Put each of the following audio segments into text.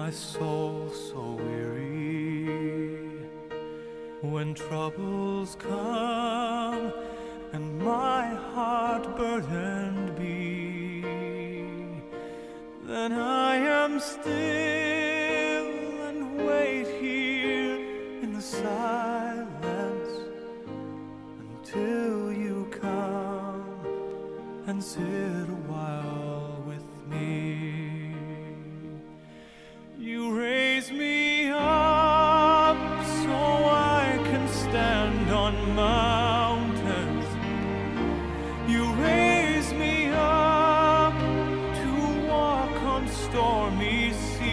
my soul so weary, when troubles come and my heart burdened be, then I am still and wait here in the silence until you come and sit a while with me. You raise me up so I can stand on mountains. You raise me up to walk on stormy seas.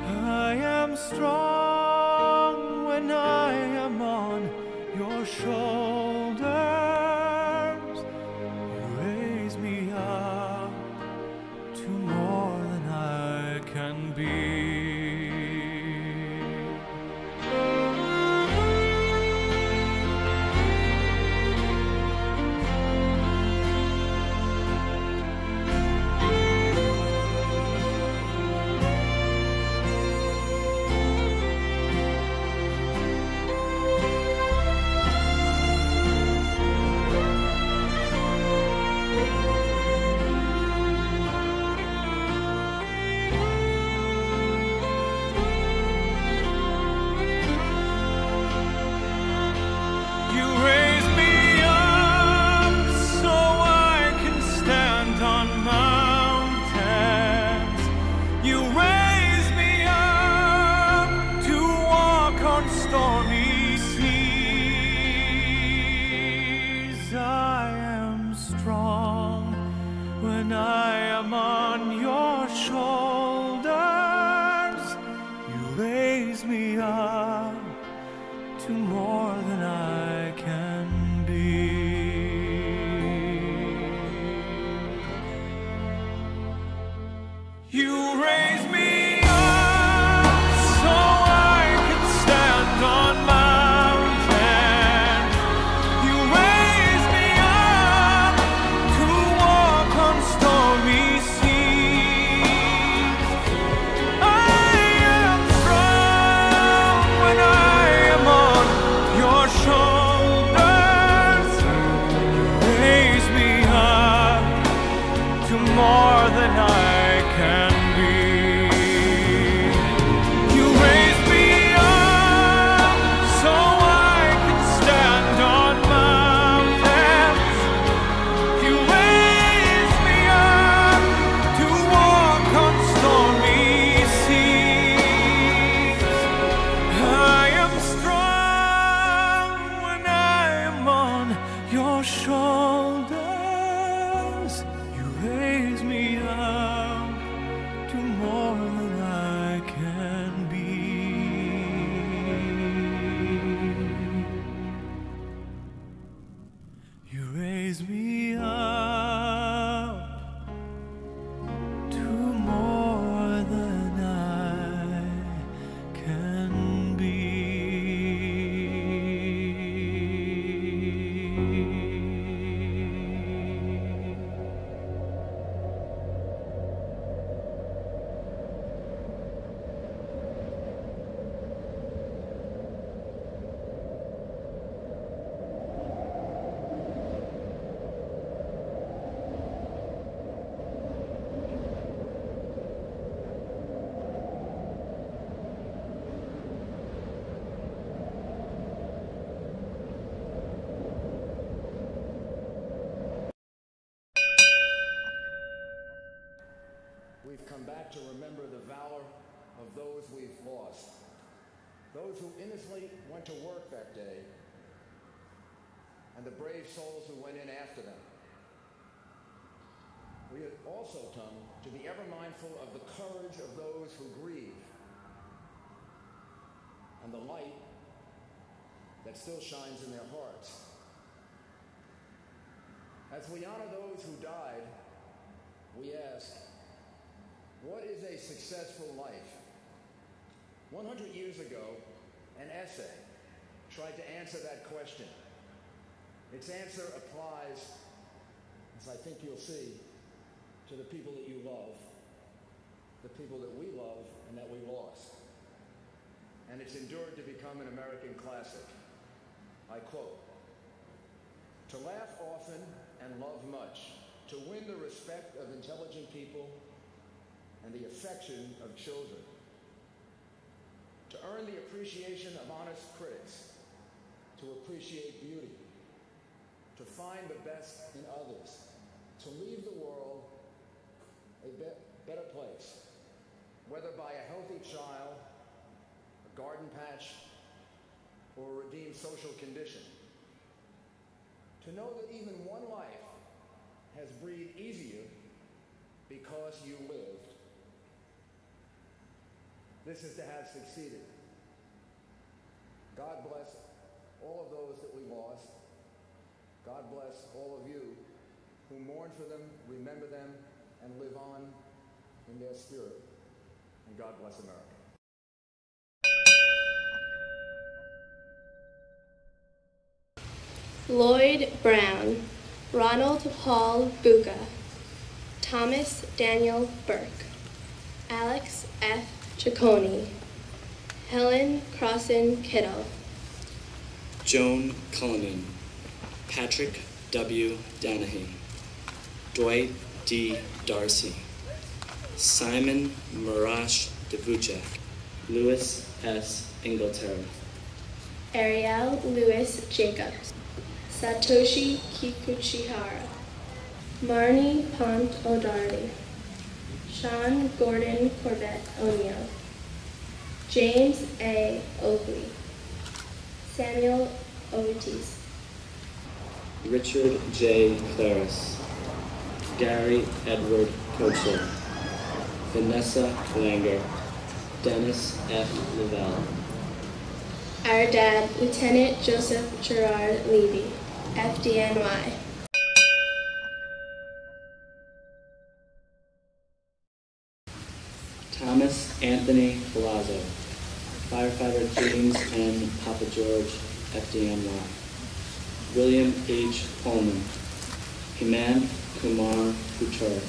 I am strong when I am on your shoulders. You raise me up to more than I can be. Stormy seas, I am strong when I am on your shoulders. You raise me up to more than I can be. You raise me more than I can be. You raise me up so I can stand on mountains. You raise me up to walk on stormy seas. I am strong when I am on your shoulders. Raise me up to more than I can be. You raise me up to more than I can be. We've come back to remember the valor of those we've lost, those who innocently went to work that day, and the brave souls who went in after them. We have also come to be ever mindful of the courage of those who grieve and the light that still shines in their hearts. As we honor those who died, we ask, what is a successful life? 100 years ago, an essay tried to answer that question. Its answer applies, as I think you'll see, to the people that you love the people that we love and that we lost. And it's endured to become an American classic. I quote, "To laugh often and love much, to win the respect of intelligent people and the affection of children, to earn the appreciation of honest critics, to appreciate beauty, to find the best in others, to leave the world a better place, whether by a healthy child, a garden patch, or a redeemed social condition. To know that even one life has breathed easier because you lived. This is to have succeeded. God bless all of those that we lost. God bless all of you who mourn for them, remember them, and live on in their spirit. And God bless America. Lloyd Brown, Ronald Paul Buca, Thomas Daniel Burke, Alex F. Ciccone, Helen Crossan Kittle, Joan Cullinan, Patrick W. Danahy, Dwight D. Darcy, Simon Marash Devucek, Louis S. Ingleterra, Ariel Lewis Jacobs, Satoshi Kikuchihara, Marnie Pont O'Doherty, Sean Gordon Corbett O'Neill, James A. Oakley, Samuel Otis, Richard J. Claris, Gary Edward Kochel, Vanessa Langer, Dennis F. Lavelle. Our dad, Lieutenant Joseph Gerard Levy, FDNY. Thomas Anthony Palazzo, Firefighter James N. Papa George, FDNY. William H. Pullman, Himan Kumar Kutur,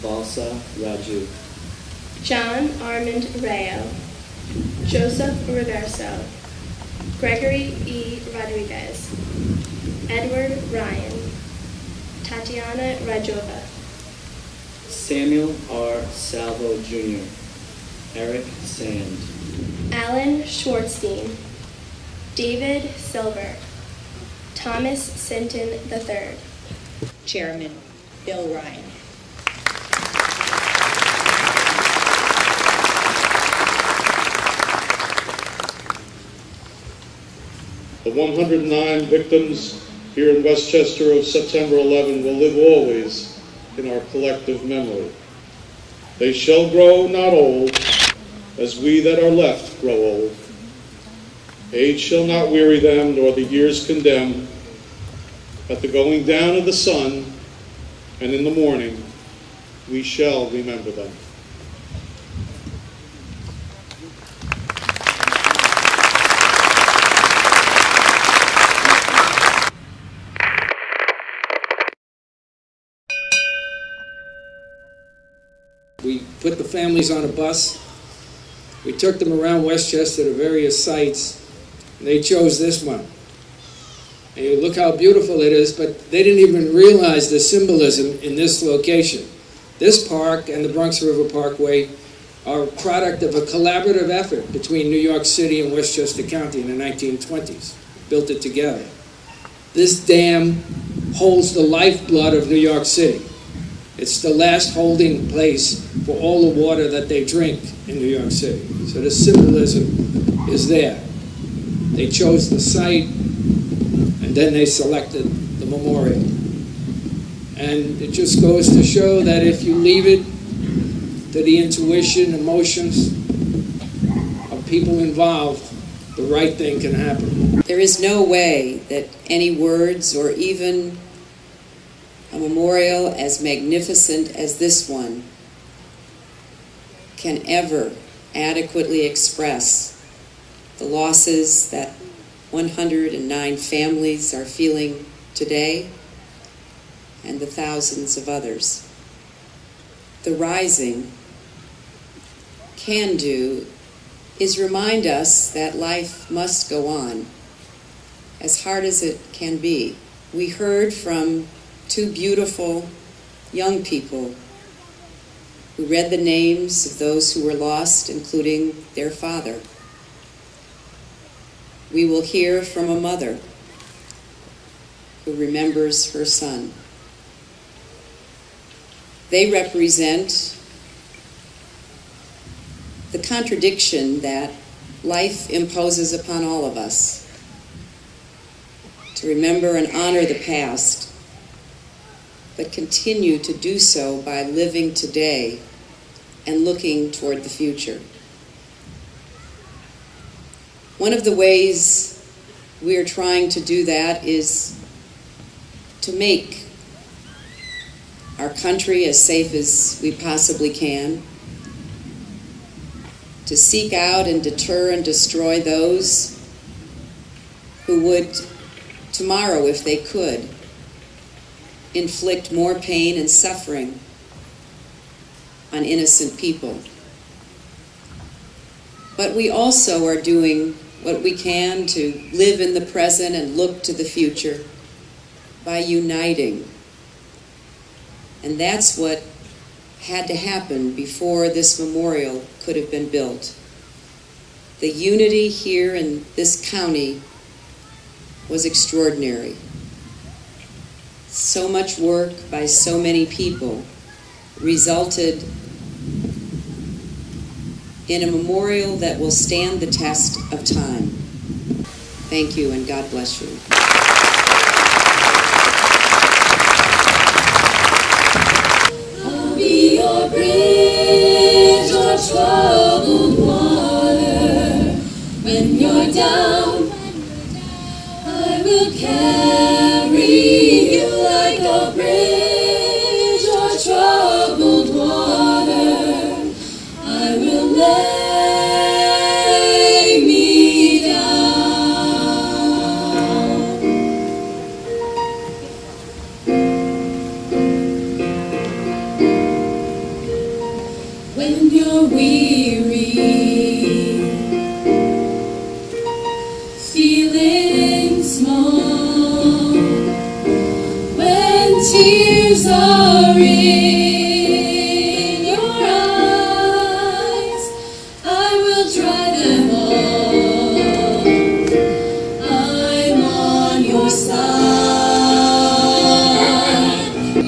Valsa Raju, John Armand Rayo, Joseph Reverso, Gregory E. Rodriguez, Edward Ryan, Tatiana Rajova, Samuel R. Salvo Jr., Eric Sand, Alan Schwartzstein, David Silver, Thomas Sinton III, Chairman Bill Ryan. The 109 victims here in Westchester of September 11 will live always in our collective memory. They shall grow not old, as we that are left grow old. Age shall not weary them, nor the years condemn. At the going down of the sun, and in the morning, we shall remember them. We put the families on a bus. We took them around Westchester to various sites, and they chose this one. And you look how beautiful it is, but they didn't even realize the symbolism in this location. This park and the Bronx River Parkway are a product of a collaborative effort between New York City and Westchester County in the 1920s. Built it together. This dam holds the lifeblood of New York City. It's the last holding place for all the water that they drink in New York City. So the symbolism is there. They chose the site, and then they selected the memorial. And it just goes to show that if you leave it to the intuition, emotions of people involved, the right thing can happen. There is no way that any words or even a memorial as magnificent as this one can ever adequately express the losses that 109 families are feeling today and the thousands of others. The Rising can do is remind us that life must go on, as hard as it can be. We heard from two beautiful young people who read the names of those who were lost, including their father. We will hear from a mother who remembers her son. They represent the contradiction that life imposes upon all of us, to remember and honor the past, but continue to do so by living today and looking toward the future. One of the ways we are trying to do that is to make our country as safe as we possibly can, to seek out and deter and destroy those who would, tomorrow if they could, inflict more pain and suffering on innocent people. But we also are doing what we can to live in the present and look to the future by uniting. And that's what had to happen before this memorial could have been built. The unity here in this county was extraordinary. So much work by so many people resulted in a memorial that will stand the test of time. Thank you, and God bless you. I'll be your bridge or troubled water. When you're down, I will carry you like a bridge or troubled water. I will lay me down. When you're weary, feeling small, when tears are in your eyes, I will dry them all. I'm on your side.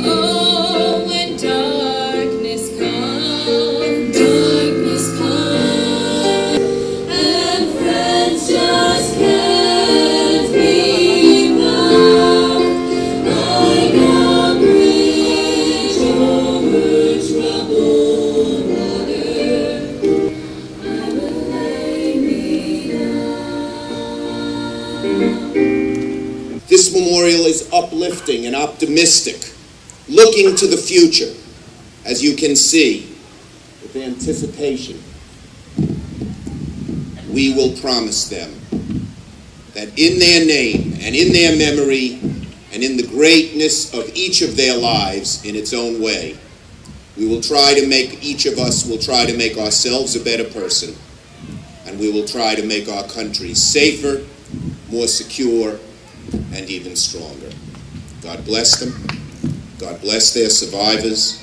Oh, when darkness comes, and friends just can't be found, like a bridge over troubled water, I will lay me down. This memorial is uplifting and optimistic, looking to the future, as you can see, with anticipation. We will promise them that in their name and in their memory and in the greatness of each of their lives in its own way, we will try to make, each of us will try to make ourselves a better person, and we will try to make our country safer, more secure, and even stronger. God bless them. God bless their survivors.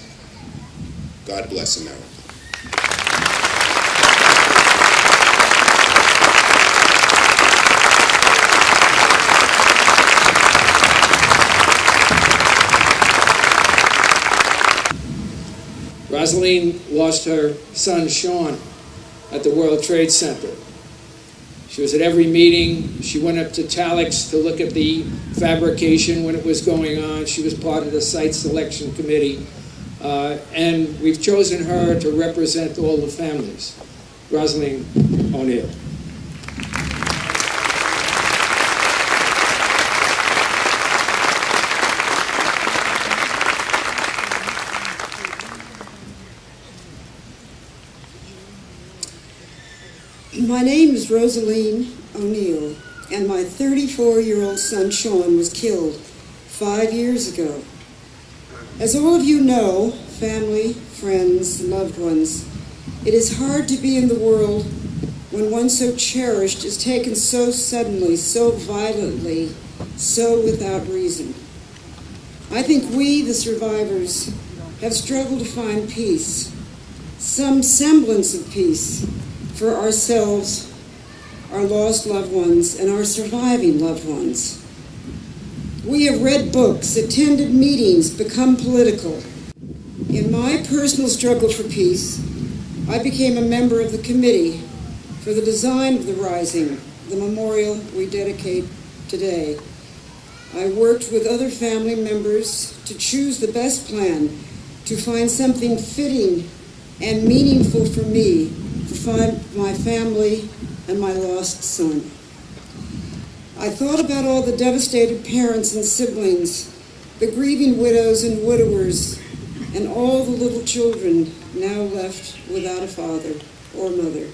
God bless America. Rosaline lost her son, Sean, at the World Trade Center. She was at every meeting. She went up to Talix to look at the fabrication when it was going on. She was part of the site selection committee. And we've chosen her to represent all the families. Rosaline O'Neill. My name is Rosaline O'Neill, and my 34-year-old son Sean was killed 5 years ago. As all of you know, family, friends, loved ones, It is hard to be in the world when one so cherished is taken so suddenly, so violently, so without reason. I think we, the survivors, have struggled to find peace, some semblance of peace for ourselves, our lost loved ones, and our surviving loved ones. We have read books, attended meetings, become political. In my personal struggle for peace, I became a member of the committee for the design of the Rising, the memorial we dedicate today. I worked with other family members to choose the best plan, to find something fitting and meaningful for me, for my family and my lost son. I thought about all the devastated parents and siblings, the grieving widows and widowers, and all the little children now left without a father or mother.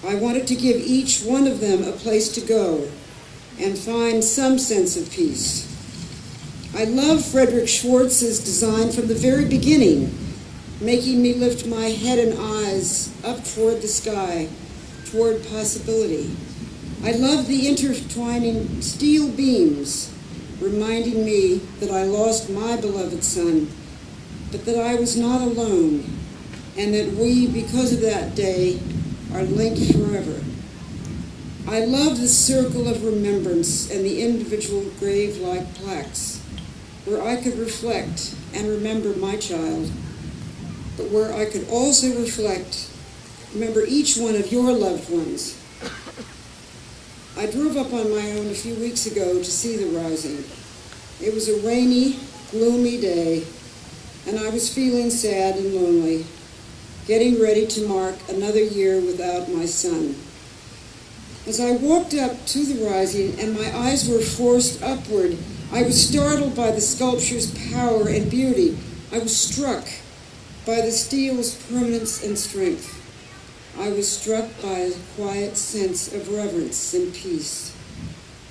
I wanted to give each one of them a place to go and find some sense of peace. I love Frederick Schwartz's design from the very beginning, making me lift my head and eyes up toward the sky, toward possibility. I love the intertwining steel beams, reminding me that I lost my beloved son, but that I was not alone, and that we, because of that day, are linked forever. I love the circle of remembrance and the individual grave-like plaques, where I could reflect and remember my child, but where I could also remember each one of your loved ones. I drove up on my own a few weeks ago to see the Rising. It was a rainy, gloomy day, and I was feeling sad and lonely, getting ready to mark another year without my son. As I walked up to the Rising and my eyes were forced upward, I was startled by the sculpture's power and beauty. I was struck by the steel's permanence and strength. I was struck by a quiet sense of reverence and peace,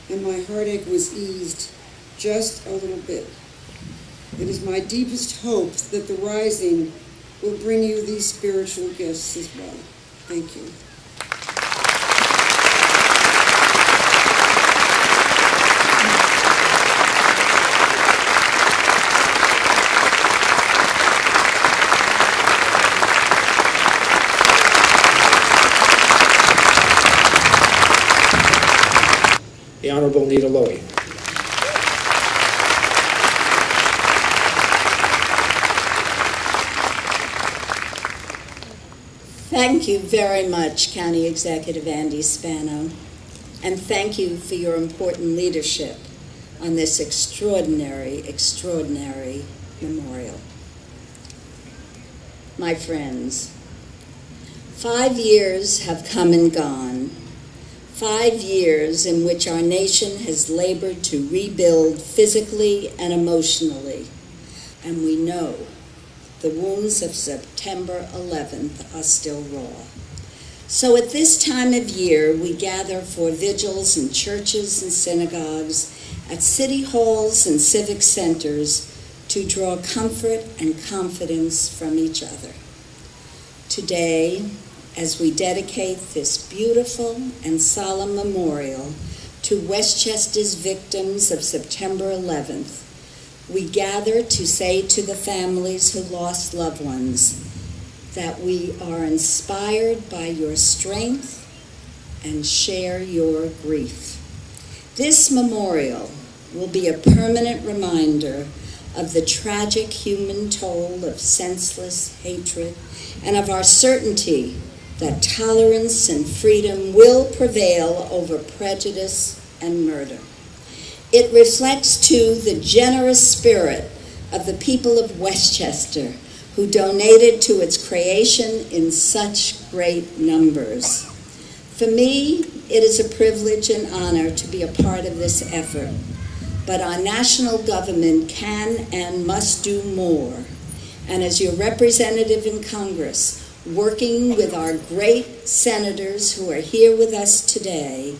and my heartache was eased just a little bit. It is my deepest hope that the Rising will bring you these spiritual gifts as well. Thank you. The Honorable Nita Lowey. Thank you very much, County Executive Andy Spano, and thank you for your important leadership on this extraordinary, extraordinary memorial. My friends, 5 years have come and gone. 5 years in which our nation has labored to rebuild physically and emotionally, and we know the wounds of September 11th are still raw. So at this time of year, we gather for vigils in churches and synagogues, at city halls and civic centers to draw comfort and confidence from each other. Today, as we dedicate this beautiful and solemn memorial to Westchester's victims of September 11th, we gather to say to the families who lost loved ones that we are inspired by your strength and share your grief. This memorial will be a permanent reminder of the tragic human toll of senseless hatred and of our certainty that tolerance and freedom will prevail over prejudice and murder. It reflects, too, the generous spirit of the people of Westchester who donated to its creation in such great numbers. For me, it is a privilege and honor to be a part of this effort, but our national government can and must do more. And as your representative in Congress, working with our great senators who are here with us today,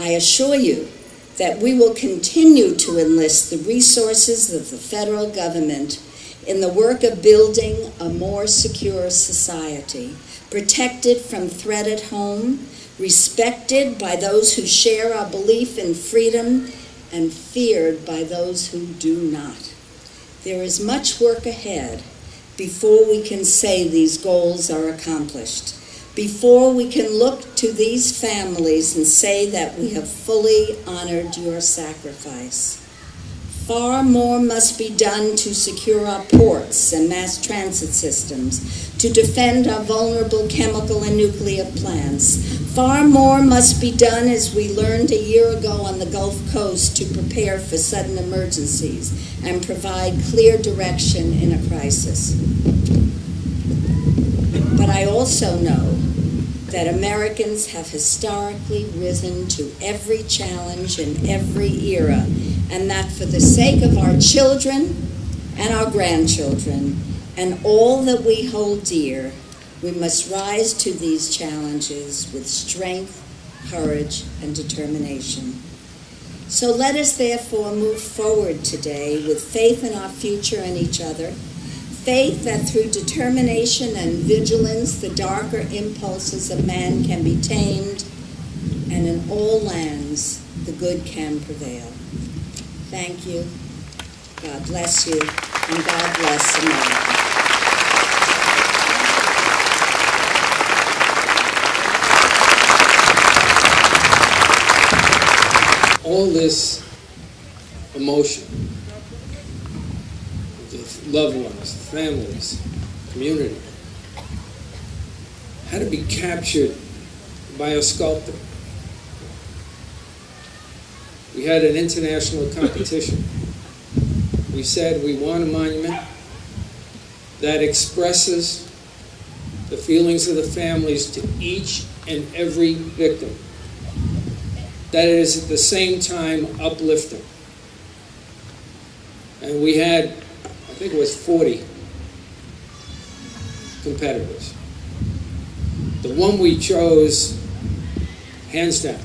I assure you that we will continue to enlist the resources of the federal government in the work of building a more secure society, protected from threat at home, respected by those who share our belief in freedom, and feared by those who do not. There is much work ahead before we can say these goals are accomplished, before we can look to these families and say that we have fully honored your sacrifice. Far more must be done to secure our ports and mass transit systems, to defend our vulnerable chemical and nuclear plants. Far more must be done, as we learned a year ago on the Gulf Coast, to prepare for sudden emergencies and provide clear direction in a crisis. But I also know that Americans have historically risen to every challenge in every era, and that for the sake of our children and our grandchildren and all that we hold dear, we must rise to these challenges with strength, courage, and determination. So let us therefore move forward today with faith in our future and each other, faith that through determination and vigilance the darker impulses of man can be tamed, and in all lands the good can prevail. Thank you. God bless you, and God bless America. All this emotion, the loved ones, families, community, had to be captured by a sculptor. We had an international competition. We said we want a monument that expresses the feelings of the families to each and every victim, that it is at the same time uplifting. And we had, I think it was 40 competitors. The one we chose, hands down.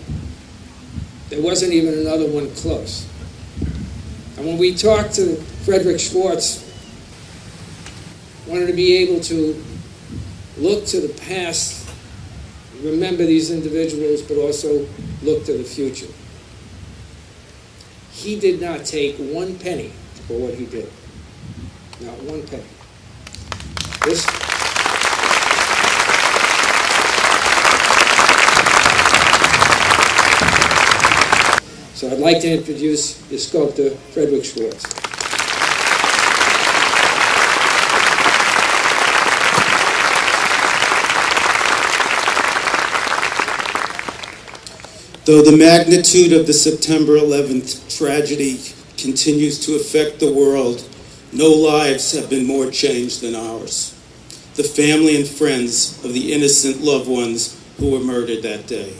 There wasn't even another one close. And when we talked to Frederick Schwartz, wanted to be able to look to the past, remember these individuals, but also look to the future. He did not take one penny for what he did. Not one penny. So I'd like to introduce the sculptor, Frederick Schwartz. Though the magnitude of the September 11th tragedy continues to affect the world, no lives have been more changed than ours. The family and friends of the innocent loved ones who were murdered that day.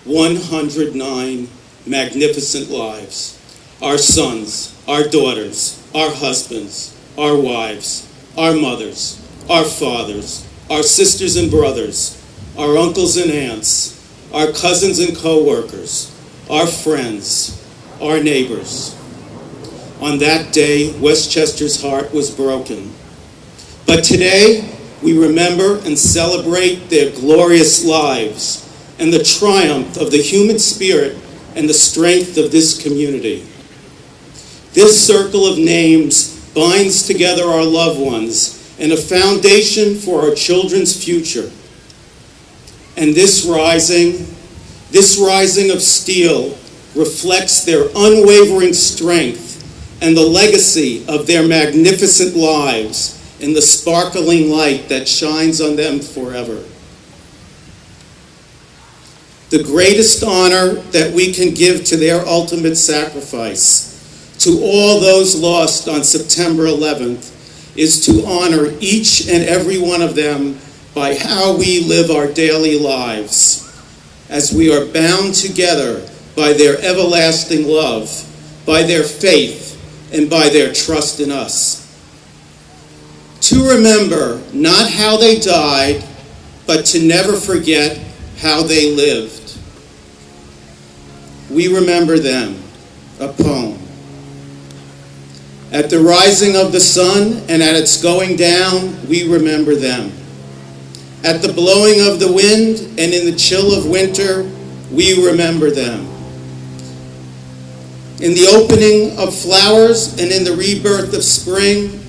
109 magnificent lives. Our sons, our daughters, our husbands, our wives, our mothers, our fathers, our sisters and brothers, our uncles and aunts, our cousins and co-workers, our friends, our neighbors. On that day, Westchester's heart was broken. But today, we remember and celebrate their glorious lives and the triumph of the human spirit and the strength of this community. This circle of names binds together our loved ones and a foundation for our children's future. And this rising of steel reflects their unwavering strength and the legacy of their magnificent lives in the sparkling light that shines on them forever. The greatest honor that we can give to their ultimate sacrifice, to all those lost on September 11th, is to honor each and every one of them by how we live our daily lives, as we are bound together by their everlasting love, by their faith, and by their trust in us. To remember not how they died, but to never forget how they lived. We remember them, a poem. At the rising of the sun and at its going down, we remember them. At the blowing of the wind and in the chill of winter, we remember them. In the opening of flowers and in the rebirth of spring,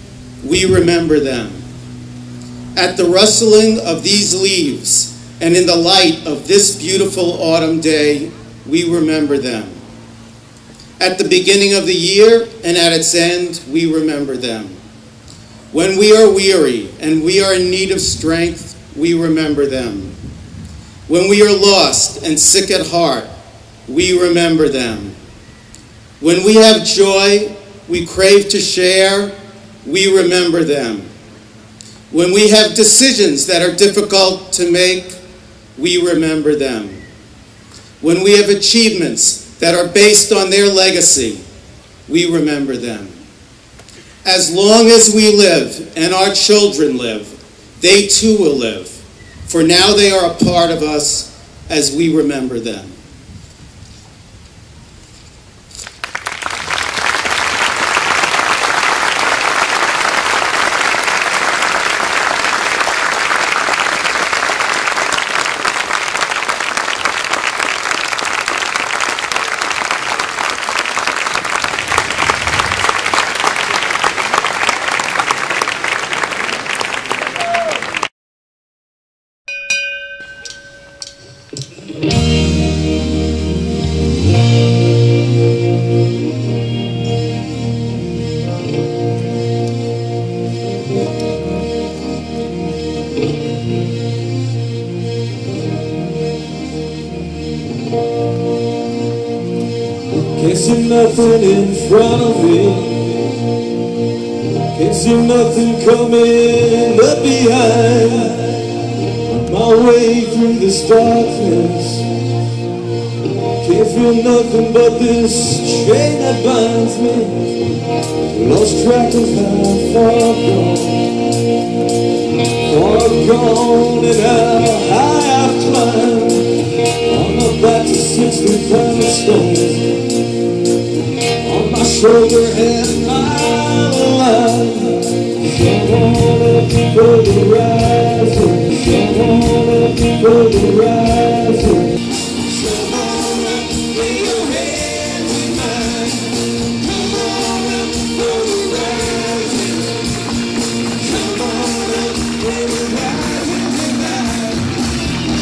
we remember them. At the rustling of these leaves and in the light of this beautiful autumn day, we remember them. At the beginning of the year and at its end, we remember them. When we are weary and we are in need of strength, we remember them. When we are lost and sick at heart, we remember them. When we have joy we crave to share, we remember them. When we have decisions that are difficult to make, we remember them. When we have achievements that are based on their legacy, we remember them. As long as we live and our children live, they too will live, for now they are a part of us as we remember them. Can't see nothing in front of me. Can't see nothing coming up behind. My way through this darkness. Can't feel nothing but this chain that binds me. Lost track of how far gone and how high I've climbed. On my back to 60,000 stones. On my shoulder and my line. Come on up for the rising. Come on up for the rising. Come on up, lay your hands in mine. Come on up for the rising. Come on up for the rising tonight.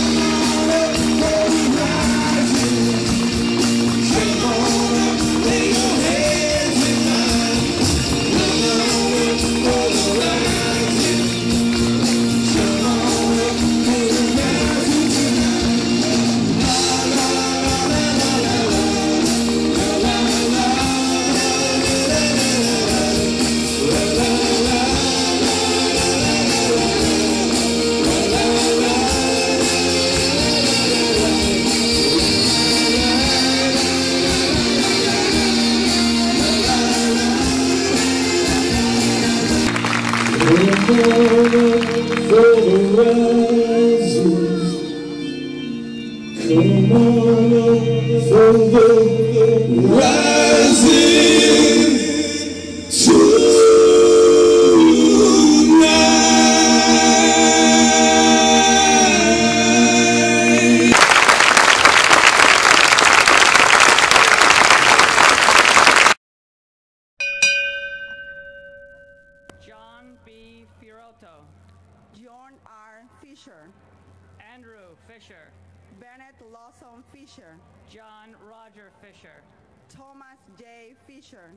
Come on up for the rising. Come on up, lay your hands in mine. Come on up for the rising. Come on up for the rising tonight. La la la la la la la la John B. Fiorotto. John R. Fisher. Andrew Fisher. Bennett Lawson Fisher. John Roger Fisher. Thomas J. Fisher.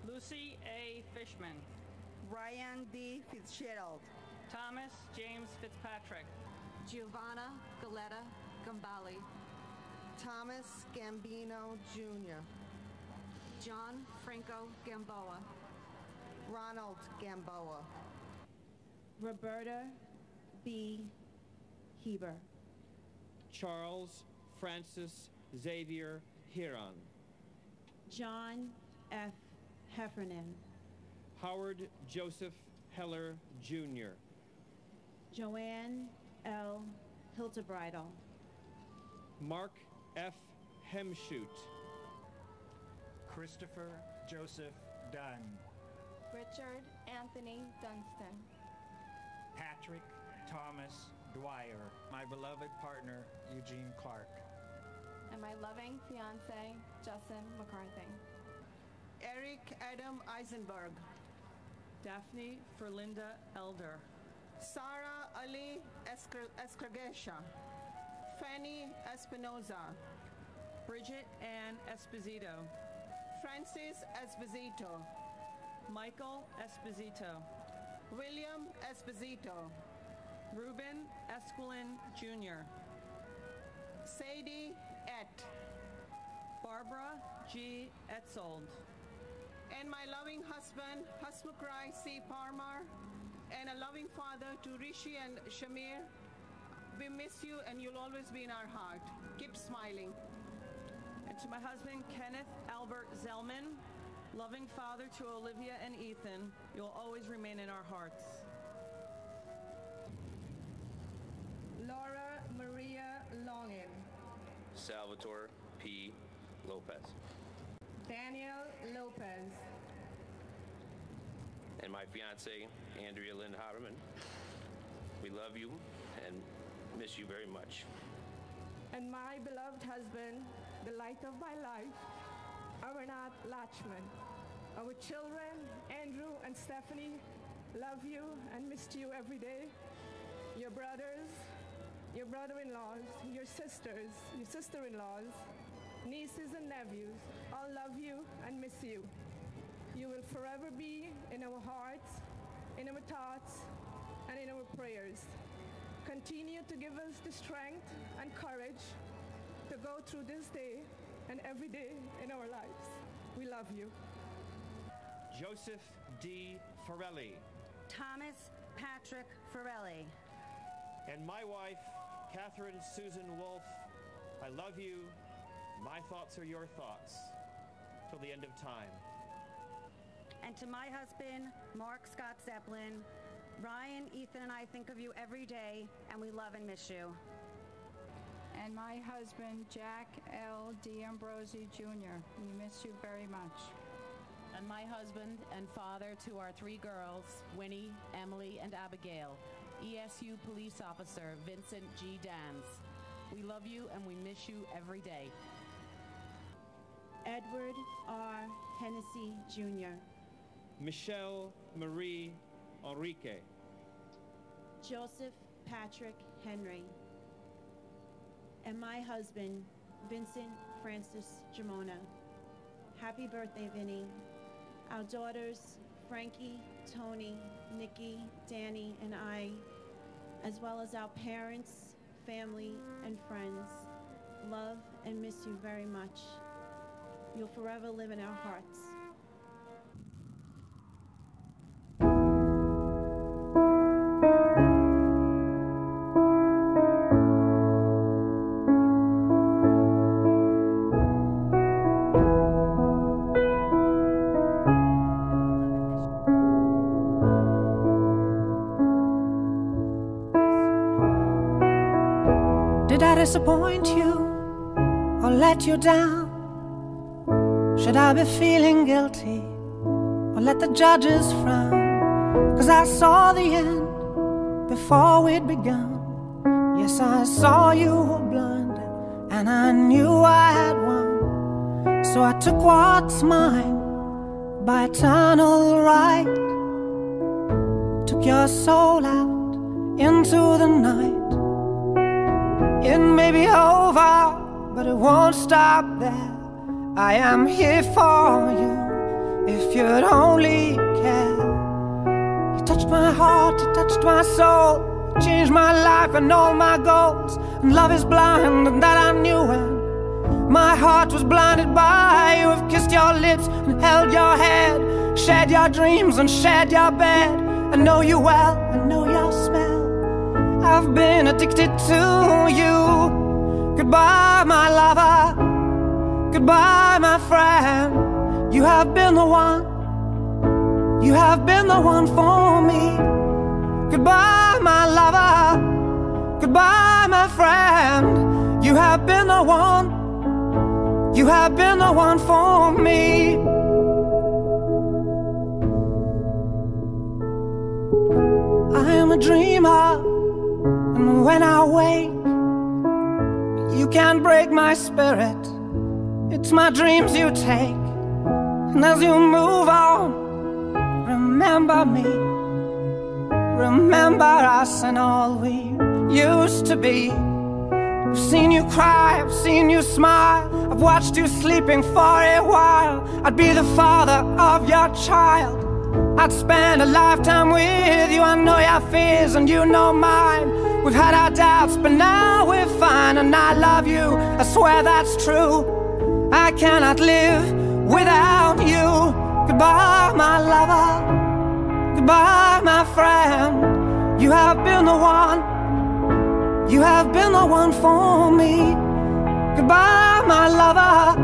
Lucy A. Fishman. Ryan D. Fitzgerald. Thomas James Fitzpatrick. Giovanna Galetta Gambali. Thomas Gambino Jr. John Franco Gamboa. Ronald Gamboa. Roberta B. Heber. Charles Francis Xavier Hiron. John F. Heffernan. Howard Joseph Heller Jr. Joanne L. Hiltebridal. Mark F. Hemshoot. Christopher Joseph Dunn. Richard Anthony Dunstan. Patrick Thomas Dwyer, my beloved partner, Eugene Clark. And my loving fiance, Justin McCarthy. Eric Adam Eisenberg. Daphne Ferlinda Elder. Sarah Ali Escragesha. Fanny Espinoza. Bridget Ann Esposito. Francis Esposito. Michael Esposito. William Esposito. Ruben Esquilin Jr. Sadie Et. Barbara G. Etzold. And my loving husband, Hasmukrai C. Parmar, and a loving father to Rishi and Shamir. We miss you and you'll always be in our heart. Keep smiling. And to my husband, Kenneth Albert Zellman, loving father to Olivia and Ethan, you'll always remain in our hearts. Laura Maria Longin. Salvatore P. Lopez. Daniel Lopez. And my fiancée, Andrea Lynn Hardeman. We love you and miss you very much. And my beloved husband, the light of my life, Amarnath Lachman. Our children, Andrew and Stephanie, love you and miss you every day. Your brothers, your brother-in-laws, your sisters, your sister-in-laws, nieces and nephews, all love you and miss you. You will forever be in our hearts, in our thoughts, and in our prayers. Continue to give us the strength and courage to go through this day and every day in our lives. We love you. Joseph D. Farelli. Thomas Patrick Farelli. And my wife, Catherine Susan Wolf. I love you. My thoughts are your thoughts. Till the end of time. And to my husband, Mark Scott Zeppelin, Ryan, Ethan, and I think of you every day, and we love and miss you. And my husband, Jack L. D'Ambrosi Jr., we miss you very much. And my husband and father to our three girls, Winnie, Emily, and Abigail. ESU Police Officer Vincent G. Dans. We love you and we miss you every day. Edward R. Hennessy Jr. Michelle Marie Enrique. Joseph Patrick Henry. And my husband, Vincent Francis Jamona. Happy birthday, Vinny. Our daughters, Frankie, Tony, Nikki, Danny, and I, as well as our parents, family, and friends, love and miss you very much. You'll forever live in our hearts. Did I disappoint you or let you down? Should I be feeling guilty or let the judges frown? 'Cause I saw the end before we'd begun. Yes, I saw you were blinded and I knew I had won. So I took what's mine by eternal right. Took your soul out into the night. It may be over, but it won't stop there. I am here for you, if you'd only care. You touched my heart, you touched my soul, you changed my life and all my goals. And love is blind, and that I knew when my heart was blinded by you. I've kissed your lips and held your head, shared your dreams and shared your bed. I know you well, I know your smell. I've been addicted to you. Goodbye, my lover. Goodbye, my friend. You have been the one. You have been the one for me. Goodbye, my lover. Goodbye, my friend. You have been the one. You have been the one for me. dream of. And when I wake, you can't break my spirit. It's my dreams you take. And as you move on, remember me. Remember us and all we used to be. I've seen you cry, I've seen you smile, I've watched you sleeping for a while. I'd be the father of your child. I'd spend a lifetime with you. I know your fears and you know mine. We've had our doubts, but now we're fine. And I love you, I swear that's true. I cannot live without you. Goodbye, my lover. Goodbye, my friend. You have been the one. You have been the one for me. Goodbye, my lover.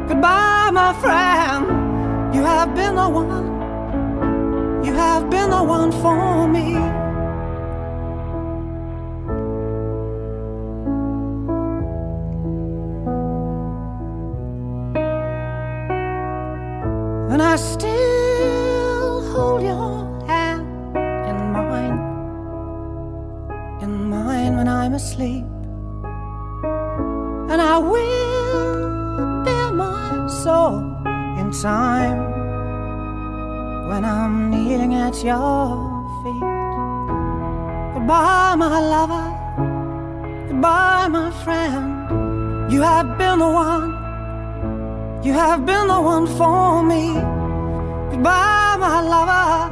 Goodbye, my friend. You have been the one. You have been the one for me. And I still hold your hand in mine when I'm asleep. And I will bear my soul in time when I'm kneeling at your feet. Goodbye, my lover. Goodbye, my friend. You have been the one. You have been the one for me. Goodbye, my lover.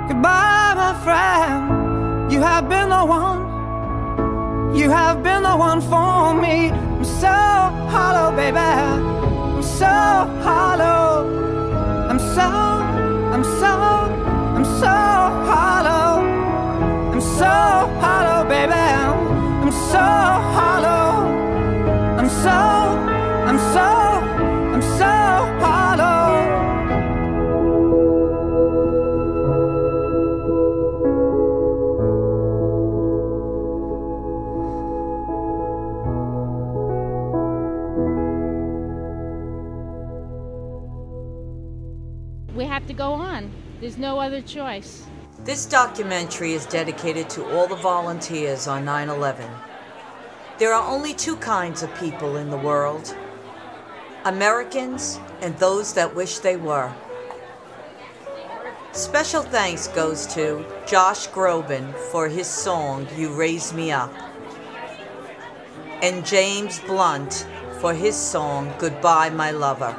Goodbye, my friend. You have been the one. You have been the one for me. I'm so hollow, baby. I'm so hollow. I'm so hollow. I'm so hollow, baby. I'm so hollow. I'm so hollow. We have to go on. There's no other choice. This documentary is dedicated to all the volunteers on 9/11. There are only two kinds of people in the world: Americans and those that wish they were. Special thanks goes to Josh Groban for his song, You Raise Me Up, and James Blunt for his song, Goodbye, My Lover.